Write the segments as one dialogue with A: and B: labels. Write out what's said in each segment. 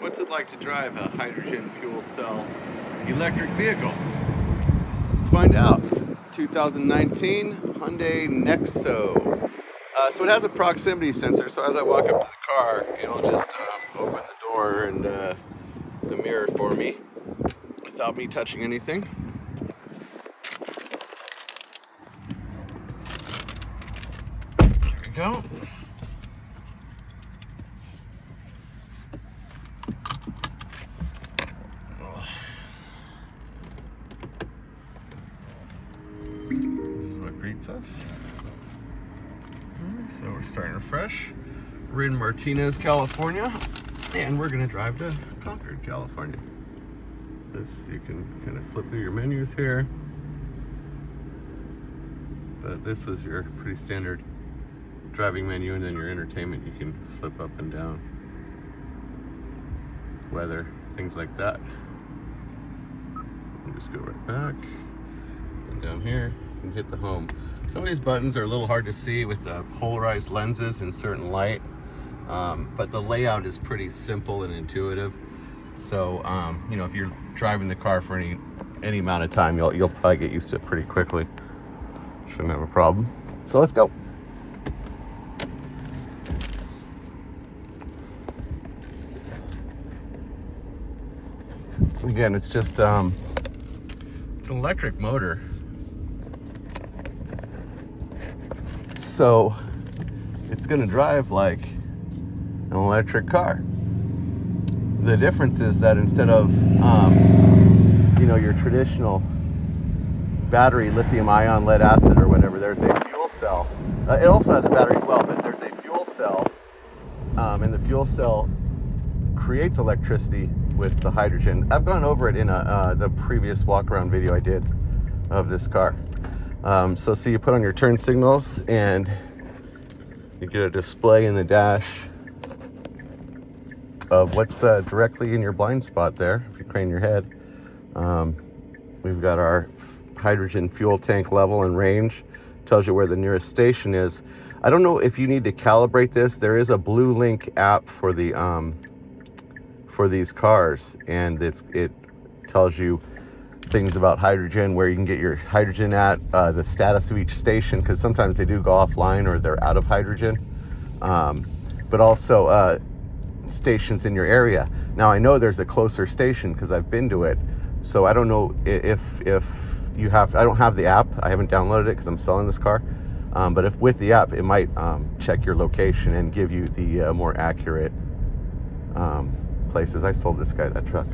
A: What's it like to drive a hydrogen fuel cell electric vehicle? Let's find out. 2019 Hyundai Nexo. So it has a proximity sensor, so as I walk up to the car, it'll just open the door and the mirror for me without me touching anything. There we go. This is what greets us. So we're starting fresh. We're in Martinez, California, and we're gonna drive to Concord, California. This, you can kind of flip through your menus here, but this was your pretty standard driving menu, and then your entertainment you can flip up and down. Weather, things like that. And just go right back, and down here you can hit the home. Some of these buttons are a little hard to see with polarized lenses in certain light, but the layout is pretty simple and intuitive. So you know, if you're driving the car for any amount of time, you'll probably get used to it pretty quickly. Shouldn't have a problem. So let's go. Again, it's just it's an electric motor, so it's going to drive like an electric car. The difference is that instead of you know, your traditional battery, lithium-ion, lead acid, or whatever, there's a fuel cell. It also has a battery as well, but there's a fuel cell, and the fuel cell creates electricity with the hydrogen. I've gone over it in the previous walk-around video I did of this car. So you put on your turn signals, and you get a display in the dash of what's directly in your blind spot there. If you crane your head, we've got our hydrogen fuel tank level and range. Tells you where the nearest station is. I don't know if you need to calibrate this. There is a Blue Link app for the for these cars, and it tells you things about hydrogen, where you can get your hydrogen at, the status of each station, because sometimes they do go offline or they're out of hydrogen, but also stations in your area. Now I know there's a closer station because I've been to it, so I don't know if you have, I don't have the app, I haven't downloaded it because I'm selling this car, but if with the app, it might check your location and give you the more accurate places. I sold this guy that truck.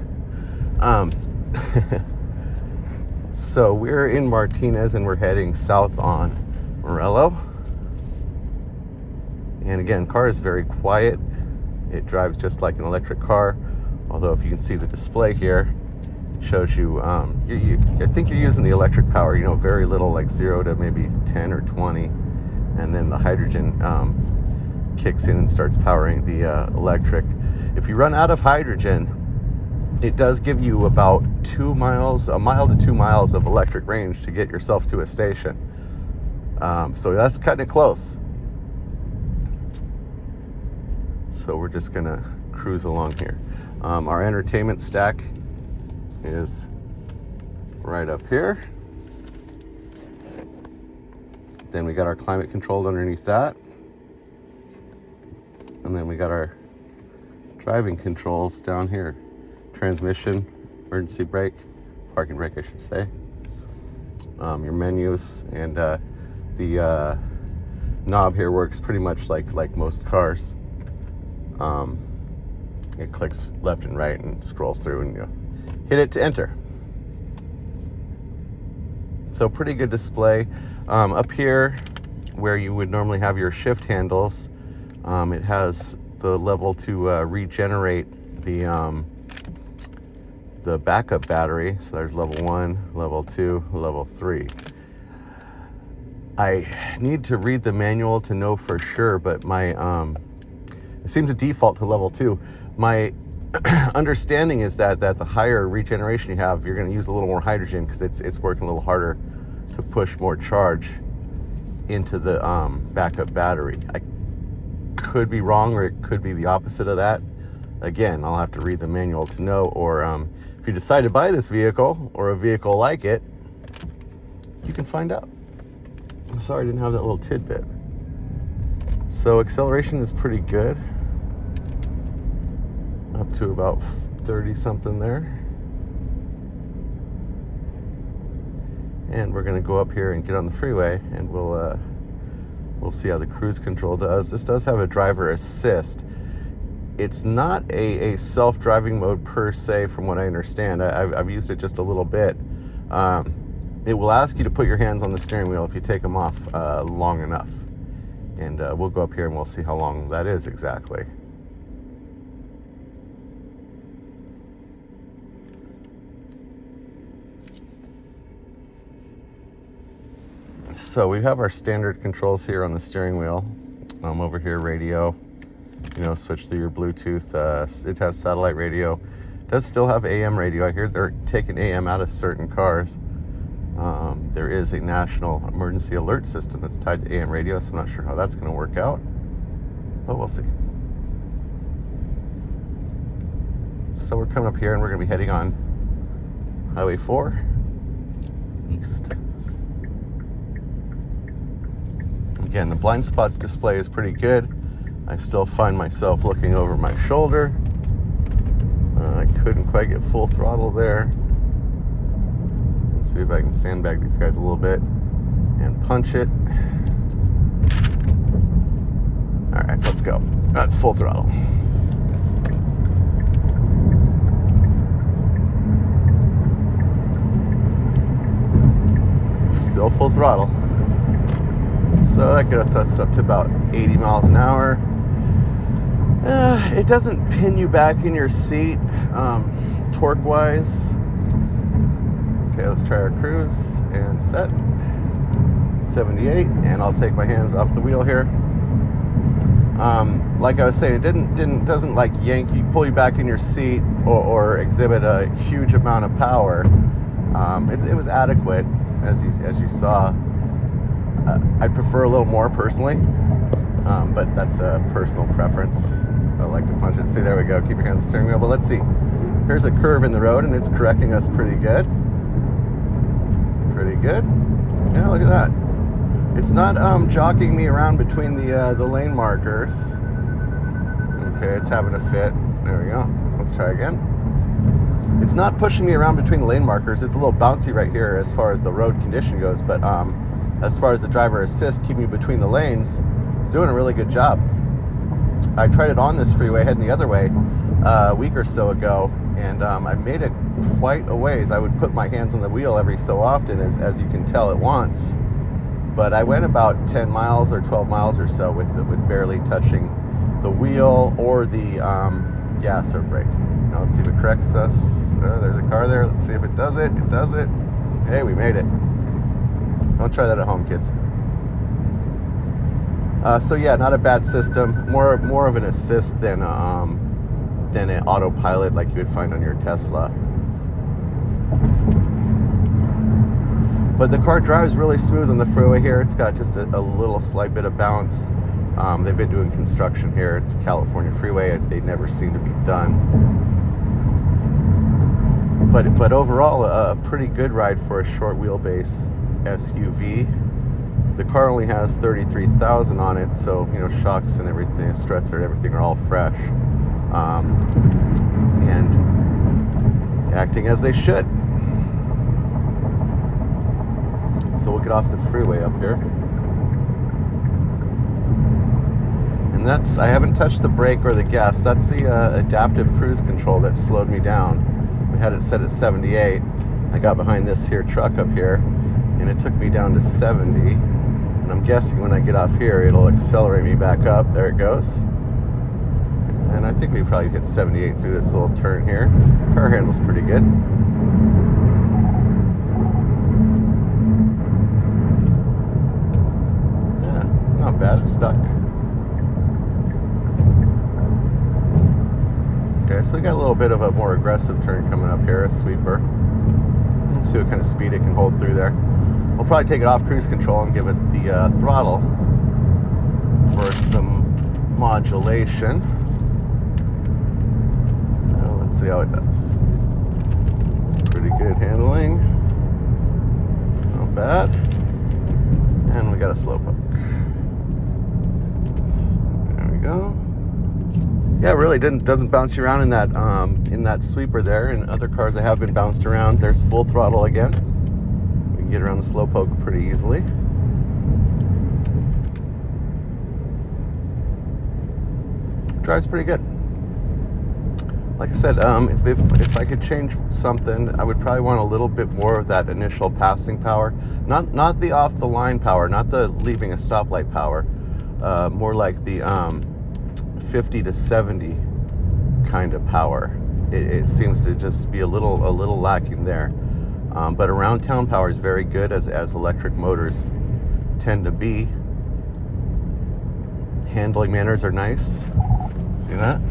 A: So we're in Martinez and we're heading south on Morello. And again, car is very quiet. It drives just like an electric car, although if you can see the display here, it shows you, I think you're using the electric power, you know, very little, like 0 to maybe 10 or 20, and then the hydrogen kicks in and starts powering the electric. If you run out of hydrogen, it does give you about 2 miles, a mile to 2 miles of electric range to get yourself to a station. So that's cutting it close. So we're just gonna cruise along here. Our entertainment stack is right up here. Then we got our climate controlled underneath that. And then we got our driving controls down here. Transmission, emergency brake, parking brake I should say. Your menus, and the knob here works pretty much like most cars. It clicks left and right and scrolls through, and you hit it to enter. So pretty good display. Up here where you would normally have your shift handles, it has the level to regenerate the backup battery. So there's level 1, level 2, level 3. I need to read the manual to know for sure, but my it seems to default to level 2. My understanding is that the higher regeneration you have, you're going to use a little more hydrogen because it's working a little harder to push more charge into the backup battery. I could be wrong, or it could be the opposite of that. Again, I'll have to read the manual to know, or if you decide to buy this vehicle or a vehicle like it, you can find out. Sorry I didn't have that little tidbit. So acceleration is pretty good, up to about 30 something there. And we're going to go up here and get on the freeway, and we'll see how the cruise control does. This does have a driver assist. It's not a self-driving mode per se, from what I understand. I've used it just a little bit. It will ask you to put your hands on the steering wheel if you take them off long enough. And we'll go up here and we'll see how long that is exactly. So we have our standard controls here on the steering wheel. Over here, radio, switch through your Bluetooth. It has satellite radio. It does still have AM radio. I hear they're taking AM out of certain cars. There is a national emergency alert system that's tied to AM radio, so I'm not sure how that's going to work out, but we'll see. So we're coming up here and we're going to be heading on Highway 4 east. Again, the blind spots display is pretty good. I still find myself looking over my shoulder. I couldn't quite get full throttle there. Let's see if I can sandbag these guys a little bit and punch it. All right, let's go. That's full throttle. Still full throttle. So that gets us up to about 80 miles an hour. It doesn't pin you back in your seat torque-wise. Okay, let's try our cruise and set. 78, and I'll take my hands off the wheel here. Like I was saying, it doesn't like yank you, pull you back in your seat, or exhibit a huge amount of power. It was adequate, as you saw. I'd prefer a little more personally, but that's a personal preference. I like to punch it. See, there we go. Keep your hands on the steering wheel. But let's see. Here's a curve in the road, and it's correcting us pretty good. Pretty good. Yeah, look at that. It's not jockeying me around between the lane markers. Okay, it's having a fit. There we go. Let's try again. It's not pushing me around between the lane markers. It's a little bouncy right here as far as the road condition goes, but as far as the driver assist keeping me between the lanes, it's doing a really good job. I tried it on this freeway heading the other way a week or so ago, and I made it quite a ways. I would put my hands on the wheel every so often, as you can tell, at once. But I went about 10 miles or 12 miles or so with barely touching the wheel or the gas or brake. Now let's see if it corrects us. There's a car there. Let's see if it does it. It does it. Hey, we made it. Don't try that at home, kids. So yeah, not a bad system. More of an assist than an autopilot like you would find on your Tesla. But the car drives really smooth on the freeway here. It's got just a little slight bit of bounce. They've been doing construction here. It's a California freeway. They never seem to be done. But overall, a pretty good ride for a short wheelbase SUV. The car only has 33,000 on it, so shocks and everything, struts and everything are all fresh, and acting as they should. So we'll get off the freeway up here, and I haven't touched the brake or the gas. That's the adaptive cruise control that slowed me down. We had it set at 78. I got behind this here truck up here, and it took me down to 70. And I'm guessing when I get off here, it'll accelerate me back up. There it goes. And I think we probably hit 78 through this little turn here. Car handles pretty good. Yeah, not bad. It's stuck. Okay, so we got a little bit of a more aggressive turn coming up here, a sweeper. Let's see what kind of speed it can hold through there. We'll probably take it off cruise control and give it the throttle for some modulation. see how it does. Pretty good handling. Not bad. And we got a slow poke. There we go. Yeah, it really doesn't bounce you around in that sweeper there. In other cars I have been bounced around. There's full throttle again. We can get around the slow poke pretty easily. Drives pretty good. Like I said, if I could change something, I would probably want a little bit more of that initial passing power. Not the off the line power, not the leaving a stoplight power. More like the 50 to 70 kind of power. It seems to just be a little lacking there. But around town power is very good, as electric motors tend to be. Handling manners are nice. See that?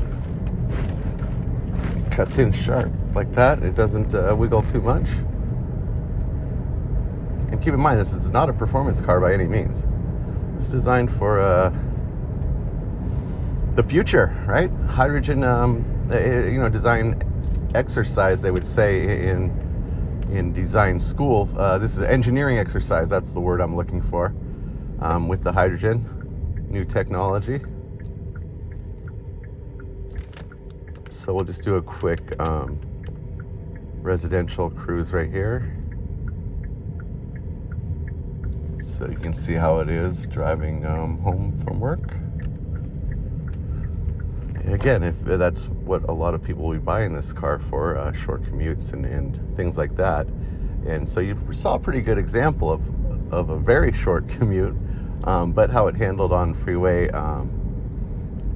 A: Cuts in sharp like that. It doesn't wiggle too much. And keep in mind, this is not a performance car by any means. It's designed for the future, right? Hydrogen, design exercise, they would say in design school. This is engineering exercise. That's the word I'm looking for. With the hydrogen, new technology. So we'll just do a quick residential cruise right here, so you can see how it is driving home from work. And again, if that's what a lot of people will be buying this car for, short commutes and things like that. And so you saw a pretty good example of a very short commute, but how it handled on freeway.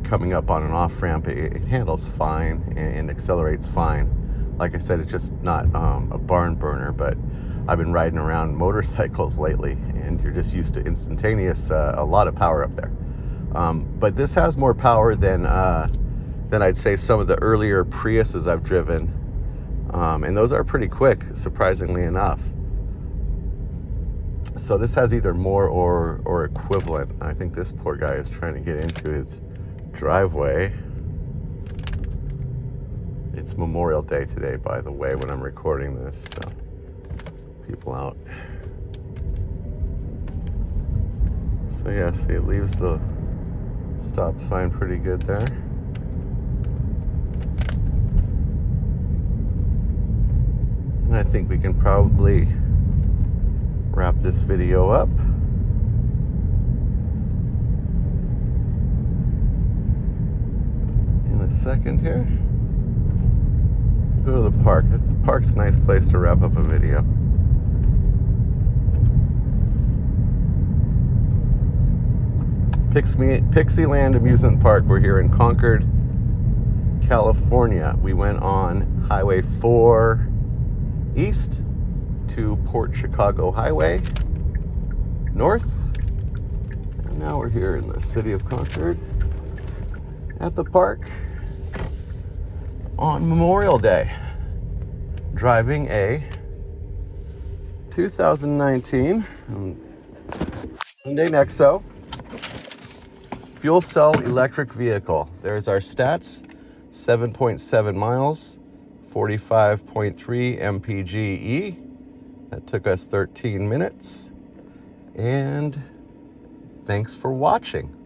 A: Coming up on an off-ramp, it handles fine and accelerates fine. Like I said, it's just not a barn burner, but I've been riding around motorcycles lately, and you're just used to instantaneous, a lot of power up there. But this has more power than I'd say some of the earlier Priuses I've driven, and those are pretty quick, surprisingly enough. So this has either more or equivalent. I think this poor guy is trying to get into his driveway. It's Memorial Day today, by the way, when I'm recording this, so people out. So yeah, see, it leaves the stop sign pretty good there. And I think we can probably wrap this video up. Second here. Go to the park. The park's a nice place to wrap up a video. Pixieland Amusement Park. We're here in Concord, California. We went on Highway 4 east to Port Chicago Highway north. And now we're here in the city of Concord at the park on Memorial Day, driving a 2019 Hyundai Nexo fuel cell electric vehicle. There's our stats: 7.7 miles, 45.3 mpge. That took us 13 minutes. And thanks for watching.